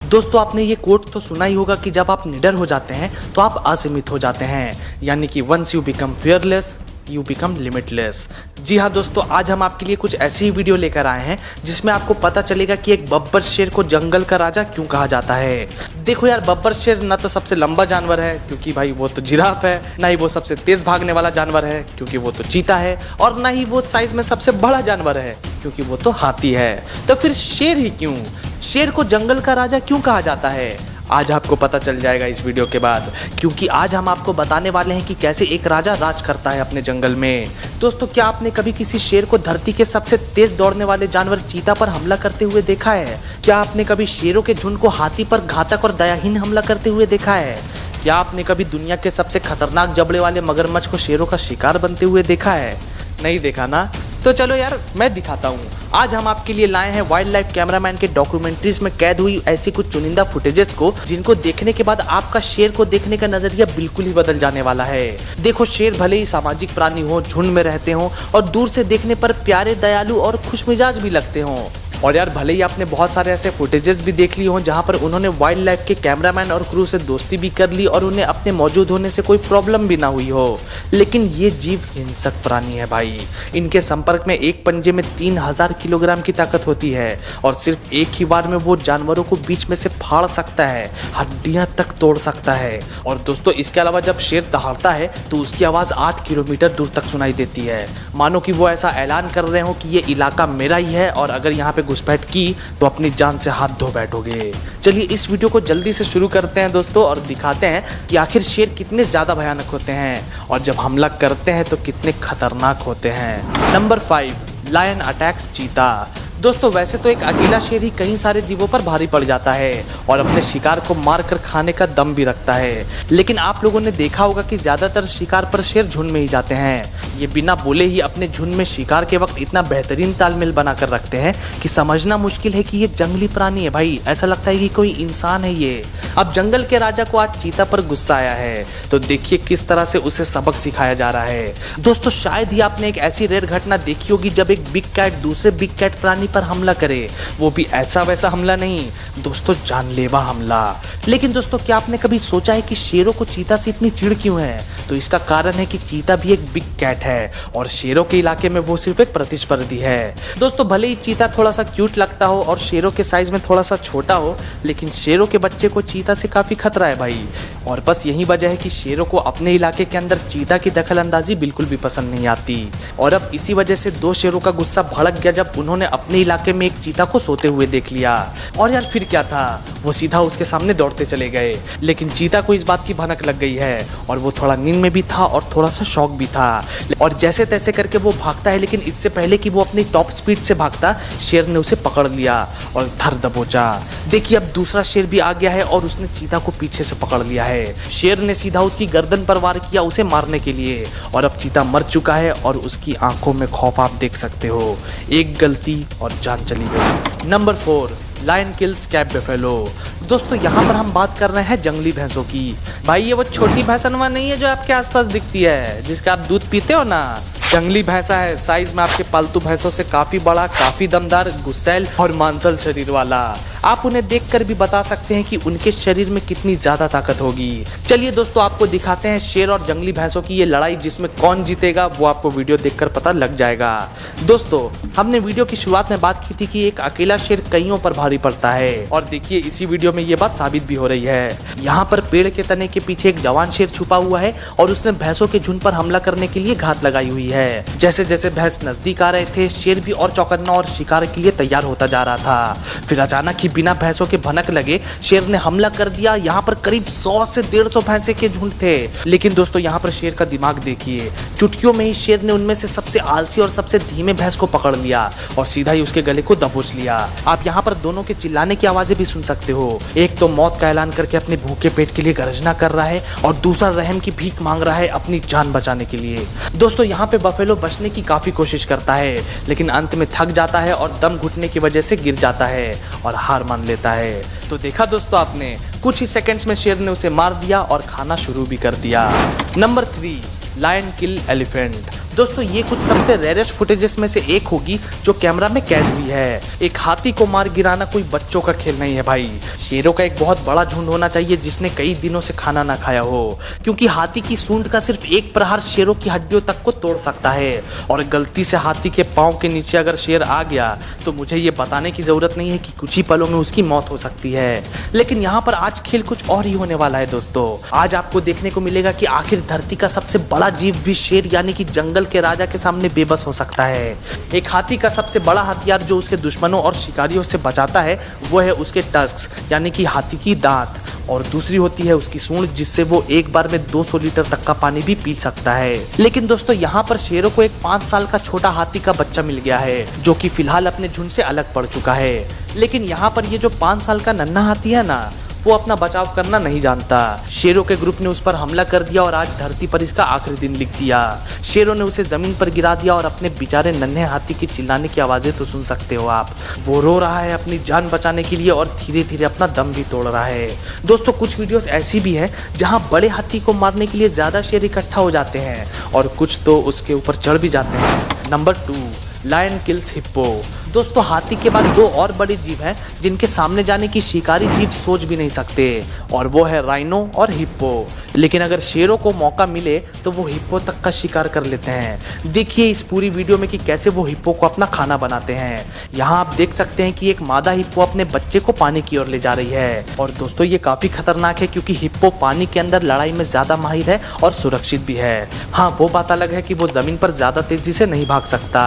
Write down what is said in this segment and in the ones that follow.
दोस्तों आपने ये कोट तो सुना ही होगा कि जब आप निडर हो जाते हैं तो आप असीमित हो जाते हैं, यानी कि once you become fearless you become limitless. जी हाँ दोस्तों, आज हम आपके लिए कुछ ऐसी ही वीडियो लेकर आए हैं जिसमें आपको पता चलेगा कि एक बब्बर शेर को जंगल का राजा क्यों कहा जाता है। देखो यार, बब्बर शेर ना तो सबसे लंबा जानवर है क्योंकि भाई वो तो जिराफ है, ना ही वो सबसे तेज भागने वाला जानवर है क्योंकि वो तो चीता है, और ना ही वो साइज में सबसे बड़ा जानवर है क्योंकि वो तो हाथी है। तो फिर शेर ही क्यों? शेर को जंगल का राजा क्यों कहा जाता है? आज आपको पता चल जाएगा इस वीडियो के बाद, क्योंकि आज हम आपको बताने वाले हैं कि कैसे एक राजा राज करता है अपने जंगल में। दोस्तों, क्या आपने कभी किसी शेर को धरती के सबसे तेज दौड़ने वाले जानवर चीता पर हमला करते हुए देखा है? क्या आपने कभी शेरों के झुंड को हाथी पर घातक और दयाहीन हमला करते हुए देखा है? क्या आपने कभी दुनिया के सबसे खतरनाक जबड़े वाले मगरमच्छ को शेरों का शिकार बनते हुए देखा है? नहीं देखा ना? तो चलो यार, मैं दिखाता हूँ। आज हम आपके लिए लाए हैं वाइल्ड लाइफ कैमरामैन के डॉक्यूमेंट्रीज में कैद हुई ऐसी कुछ चुनिंदा फुटेजेस को, जिनको देखने के बाद आपका शेर को देखने का नजरिया बिल्कुल ही बदल जाने वाला है। देखो, शेर भले ही सामाजिक प्राणी हो, झुंड में रहते हो और दूर से देखने पर प्यारे, दयालु और खुशमिजाज भी लगते हो। और यार, भले ही आपने बहुत सारे ऐसे फुटेजेस भी देख लिए हों जहां पर उन्होंने वाइल्ड लाइफ के कैमरामैन और क्रू से दोस्ती भी कर ली और उन्हें अपने मौजूद होने से कोई प्रॉब्लम भी ना हुई हो, लेकिन ये जीव हिंसक प्राणी है भाई। इनके संपर्क में एक पंजे में 3000 किलोग्राम की ताकत होती है और सिर्फ एक ही बार में वो जानवरों को बीच में से फाड़ सकता है, हड्डियां तक तोड़ सकता है। और दोस्तों, इसके अलावा जब शेर दहाड़ता है तो उसकी आवाज 8 किलोमीटर दूर तक सुनाई देती है, मानो कि वो ऐसा ऐलान कर रहे हो कि ये इलाका मेरा ही है और अगर यहाँ पे घुसपैठ की तो अपनी जान से हाथ धो बैठोगे। चलिए इस वीडियो को जल्दी से शुरू करते हैं दोस्तों और दिखाते हैं कि आखिर शेर कितने ज्यादा भयानक होते हैं और जब हमला करते हैं तो कितने खतरनाक होते हैं। नंबर 5, लायन अटैक्स चीता। दोस्तों, वैसे तो एक अकेला शेर ही कई सारे जीवों पर भारी पड़ जाता है और अपने शिकार को मार कर खाने का दम भी रखता है, लेकिन आप लोगों ने देखा होगा कि ज्यादातर शिकार पर शेर झुंड में ही जाते हैं। ये बिना बोले ही अपने झुंड में शिकार के वक्त इतना बेहतरीन तालमेल बनाकर रखते हैं कि समझना मुश्किल है कि ये जंगली प्राणी है भाई, ऐसा लगता है कि कोई इंसान है ये। अब जंगल के राजा को आज चीता पर गुस्सा आया है, तो देखिए किस तरह से उसे सबक सिखाया जा रहा है। दोस्तों, शायद ही आपने एक ऐसी रेयर घटना देखी होगी जब एक बिग कैट दूसरे बिग कैट प्राणी पर हमला करे, वो भी ऐसा वैसा हमला नहीं दोस्तों, जानलेवा हमला। लेकिन दोस्तों, क्या आपने कभी सोचा है कि शेरों को चीता से इतनी चिढ़ क्यों है? तो इसका कारण है कि चीता भी एक बिग कैट है और शेरों के इलाके में वो सिर्फ एक प्रतिस्पर्धी है। दोस्तों, भले ही चीता थोड़ा सा क्यूट लगता हो और शेरों के साइज में थोड़ा सा छोटा हो, लेकिन शेरों के बच्चे को चीता से काफी खतरा है भाई। और बस यही वजह है कि शेरों को अपने इलाके के अंदर चीता की दखल अंदाजी बिल्कुल भी पसंद नहीं आती। और अब इसी वजह से दो शेरों का गुस्सा भड़क गया जब उन्होंने अपने इलाके में एक चीता को सोते हुए देख लिया। और यार फिर क्या था, वो सीधा उसके सामने दौड़ते चले गए, लेकिन चीता को इस बात की भनक लग गई है और वो थोड़ा नींद में भी था और थोड़ा सा शौक भी था। और जैसे तैसे करके वो भागता है, लेकिन इससे पहले कि वो अपनी टॉप स्पीड से भागता, शेर ने उसे पकड़ लिया और धर दबोचा। देखिए, अब दूसरा शेर भी आ गया है और उसने चीता को पीछे से पकड़ लिया है। शेर ने सीधा उसकी गर्दन पर वार किया उसे मारने के लिए, और अब चीता मर चुका है और उसकी आंखों में खौफ आप देख सकते हो। एक गलती और जान चली गई। Number 4, lion kills cape buffalo. दोस्तों, यहाँ पर हम बात कर रहे हैं जंगली भैंसों की। भाई, ये वो छोटी भैंसनवा नहीं है जो आपके आसपास दिखती है, जिसका आप दूध पीते हो ना। जंगली भैंसा है, साइज में आपके पालतू भैंसों से काफी बड़ा, काफी दमदार, गुस्सैल और मांसल शरीर वाला। आप उन्हें देखकर भी बता सकते हैं कि उनके शरीर में कितनी ज्यादा ताकत होगी। चलिए दोस्तों, आपको दिखाते हैं शेर और जंगली भैंसों की ये लड़ाई, जिसमें कौन जीतेगा वो आपको वीडियो देखकर पता लग जाएगा। दोस्तों, हमने वीडियो की शुरुआत में बात की थी कि एक अकेला शेर कईयों पर भारी पड़ता है, और देखिए इसी वीडियो में ये बात साबित भी हो रही है। यहाँ पर पेड़ के तने के पीछे एक जवान शेर छुपा हुआ है और उसने भैंसों के झुंड पर हमला करने के लिए घात लगाई हुई है। जैसे जैसे भैंस नजदीक आ रहे थे, शेर भी और चौकन्ना और शिकार के लिए तैयार होता जा रहा था। फिर अचानक ही बिना भैंसों के भनक लगे शेर ने हमला कर दिया। यहाँ पर करीब 100 से 150 भैंसे के झुंड थे, लेकिन दोस्तों यहाँ पर शेर का दिमाग देखिए। चुटकियों में ही शेर ने उनमें से सबसे आलसी और सबसे धीमे भैंस को पकड़ लिया और सीधा ही उसके गले को दबोच लिया। आप यहाँ पर दोनों के चिल्लाने की आवाजें भी सुन सकते हो। एक तो मौत का ऐलान करके अपने भूखे पेट के लिए गर्जना कर रहा है और दूसरा रहम की भीख मांग रहा है अपनी जान बचाने के लिए। दोस्तों, यहाँ पे बफेलो बचने की काफी कोशिश करता है, लेकिन अंत में थक जाता है और दम घुटने की वजह से गिर जाता है और हार मान लेता है। तो देखा दोस्तों आपने, कुछ ही सेकंड्स में शेर ने उसे मार दिया और खाना शुरू भी कर दिया। नंबर 3, लायन किल एलिफेंट। दोस्तों ये कुछ सबसे रेयरेस्ट फुटेजेस में से एक होगी जो कैमरा में कैद हुई है। एक हाथी को मार गिराना कोई बच्चों का खेल नहीं है भाई। शेरों का एक बहुत बड़ा झुंड होना चाहिए जिसने कई दिनों से खाना ना खाया हो, क्योंकि हाथी की सूंड का सिर्फ एक प्रहार शेरों की हड्डियों तक को तोड़ सकता है। और गलती से हाथी के पाँव के नीचे अगर शेर आ गया तो मुझे ये बताने की जरूरत नहीं है कि कुछ ही पलों में उसकी मौत हो सकती है। लेकिन यहाँ पर आज खेल कुछ और ही होने वाला है दोस्तों। आज आपको देखने को मिलेगा कि आखिर धरती का सबसे बड़ा जीव भी शेर यानी कि जंगल के राजा के सामने बेबस हो सकता है। एक हाथी का सबसे बड़ा हथियार जो उसके दुश्मनों और शिकारियों से बचाता है वो है उसके टस्क्स यानी कि हाथी की दांत, और दूसरी होती है उसकी सूंड जिससे वो एक बार में 200 लीटर तक का पानी भी पी सकता है। लेकिन दोस्तों यहाँ पर शेरों को एक 5 साल का छोटा हाथी का बच्चा मिल गया है जो कि फिलहाल अपने झुंड से अलग पड़ चुका है। लेकिन यहाँ पर ये जो 5 साल का नन्हा हाथी है ना, वो अपना बचाव करना नहीं जानता। शेरों के ग्रुप ने उस पर हमला कर दिया और आज धरती पर इसका आखिरी दिन लिख दिया। शेरों ने उसे जमीन पर गिरा दिया और अपने बेचारे नन्हे हाथी की चिल्लाने की आवाजें तो सुन सकते हो आप। वो रो रहा है अपनी जान बचाने के लिए और धीरे धीरे अपना दम भी तोड़ रहा है। दोस्तों कुछ वीडियोस ऐसी भी हैं जहां बड़े हाथी को मारने के लिए ज्यादा शेर इकट्ठा हो जाते हैं और कुछ तो उसके ऊपर चढ़ भी जाते हैं। Number 2, lion kills hippo. दोस्तों हाथी के बाद 2 और बड़े जीव हैं जिनके सामने जाने की शिकारी जीव सोच भी नहीं सकते, और वो है राइनो और हिप्पो। लेकिन अगर शेरों को मौका मिले तो वो हिप्पो तक का शिकार कर लेते हैं। देखिए इस पूरी वीडियो में कि कैसे वो हिप्पो को अपना खाना बनाते हैं। यहाँ आप देख सकते हैं कि एक मादा हिप्पो अपने बच्चे को पानी की ओर ले जा रही है। और दोस्तों ये काफी खतरनाक है क्योंकि हिप्पो पानी के अंदर लड़ाई में ज्यादा माहिर है और सुरक्षित भी है। हाँ वो बात अलग है कि वो जमीन पर ज्यादा तेजी से नहीं भाग सकता।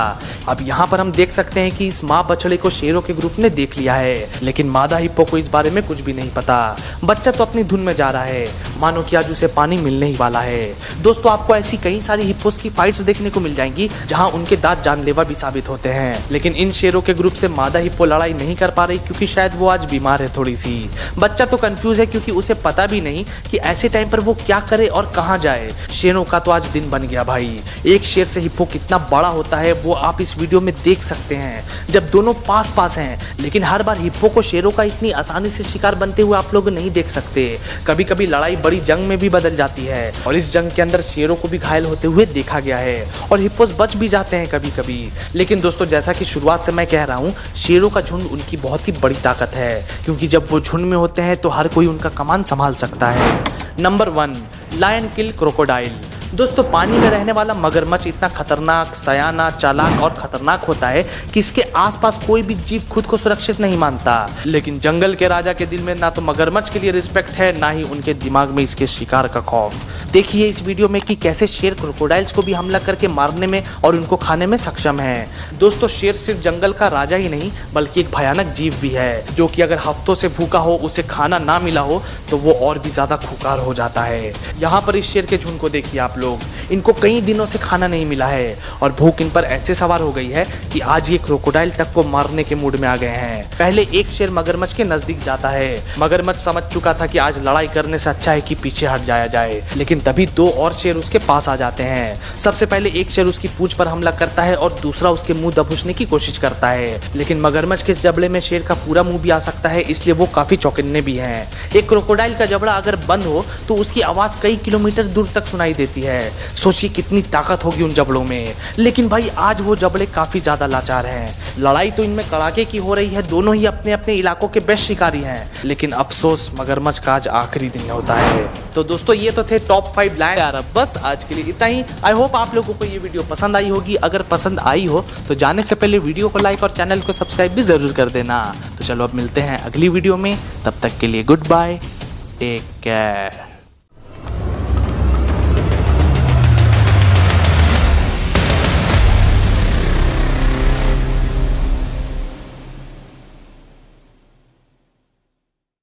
अब यहाँ पर हम देख सकते हैं कि इस माँ बछड़े को शेरों के ग्रुप ने देख लिया है, लेकिन मादा हिप्पो को इस बारे में कुछ भी नहीं पता। बच्चा तो अपनी धुन में जा रहा है, मानो कि आज उसे पानी मिलने ही वाला है। दोस्तों आपको ऐसी कई सारी हिप्पोस की फाइट्स देखने को मिल जाएंगी जहां उनके दांत जानलेवा भी साबित होते हैं। लेकिन इन शेरों के ग्रुप से मादा हिप्पो लड़ाई नहीं कर पा रही क्योंकि शायद वो आज बीमार है थोड़ी सी। बच्चा तो कंफ्यूज है क्योंकि उसे पता भी नहीं कि ऐसे टाइम पर वो क्या करे और कहाँ जाए। शेरों का तो आज दिन बन गया भाई। एक शेर से हिप्पो कितना बड़ा होता है वो आप इस वीडियो में देख सकते हैं। जब दोनों पास पास हैं, लेकिन हर बार हिप्पो को शेरों का इतनी आसानी से शिकार बनते हुए आप लोग नहीं देख सकते। कभी कभी लड़ाई बड़ी जंग में भी बदल जाती है और इस जंग के अंदर शेरों को भी घायल होते हुए देखा गया है और हिप्पोस बच भी जाते हैं कभी कभी। लेकिन दोस्तों जैसा कि शुरुआत से मैं कह रहा हूँ, शेरों का झुंड उनकी बहुत ही बड़ी ताकत है क्योंकि जब वो झुंड में होते हैं तो हर कोई उनका कमान संभाल सकता है। नंबर 1, लायन किल क्रोकोडाइल। दोस्तों पानी में रहने वाला मगरमच्छ इतना खतरनाक, सयाना, चालाक और खतरनाक होता है कि इसके आसपास कोई भी जीव खुद को सुरक्षित नहीं मानता। लेकिन जंगल के राजा के दिल में ना तो मगरमच्छ के लिए रिस्पेक्ट है, ना ही उनके दिमाग में इसके शिकार का खौफ। देखिए इस वीडियो में कि कैसे शेर क्रोकोडाइल्स को भी हमला करके मारने में और उनको खाने में सक्षम है। दोस्तों शेर सिर्फ जंगल का राजा ही नहीं बल्कि एक भयानक जीव भी है जो कि अगर हफ्तों से भूखा हो, उसे खाना ना मिला हो तो वो और भी ज्यादा खूंखार हो जाता है। यहाँ पर इस शेर के झुंड को देखिए आप लोग, इनको कई दिनों से खाना नहीं मिला है और भूख इन पर ऐसे सवार हो गई है कि आज ये क्रोकोडाइल तक को मारने के मूड में आ गए हैं। पहले एक शेर मगरमच्छ के नजदीक जाता है। मगरमच्छ समझ चुका था कि आज लड़ाई करने से अच्छा है कि पीछे हट जाया जाए, लेकिन तभी 2 और शेर उसके पास आ जाते हैं। सबसे पहले एक शेर उसकी पूंछ पर हमला करता है और दूसरा उसके मुंह दबोचने की कोशिश करता है, लेकिन मगरमच्छ के जबड़े में शेर का पूरा मुंह भी आ सकता है, इसलिए वो काफी चौकन्ने भी हैं। एक क्रोकोडाइल का जबड़ा अगर बंद हो तो उसकी आवाज कई किलोमीटर दूर तक सुनाई देती है। सोचिए कितनी ताकत होगी उन जबड़ों में। लेकिन भाई आज वो जबड़े काफी ज्यादा लाचार हैं। लड़ाई तो इनमें कड़ाके की हो रही है, दोनों ही अपने अपने इलाकों के बेस्ट शिकारी हैं, लेकिन अफसोस मगरमच्छ का आज आखिरी दिन होता है। तो दोस्तों ये तो थे टॉप 5 लायन। यार बस आज के लिए इतना ही। आई होप आप लोगों को ये वीडियो पसंद आई होगी। अगर पसंद आई हो तो जाने से पहले वीडियो को लाइक और चैनल को सब्सक्राइब भी जरूर कर देना। तो चलो अब मिलते हैं अगली वीडियो में, तब तक के लिए गुड बाय, टेक केयर।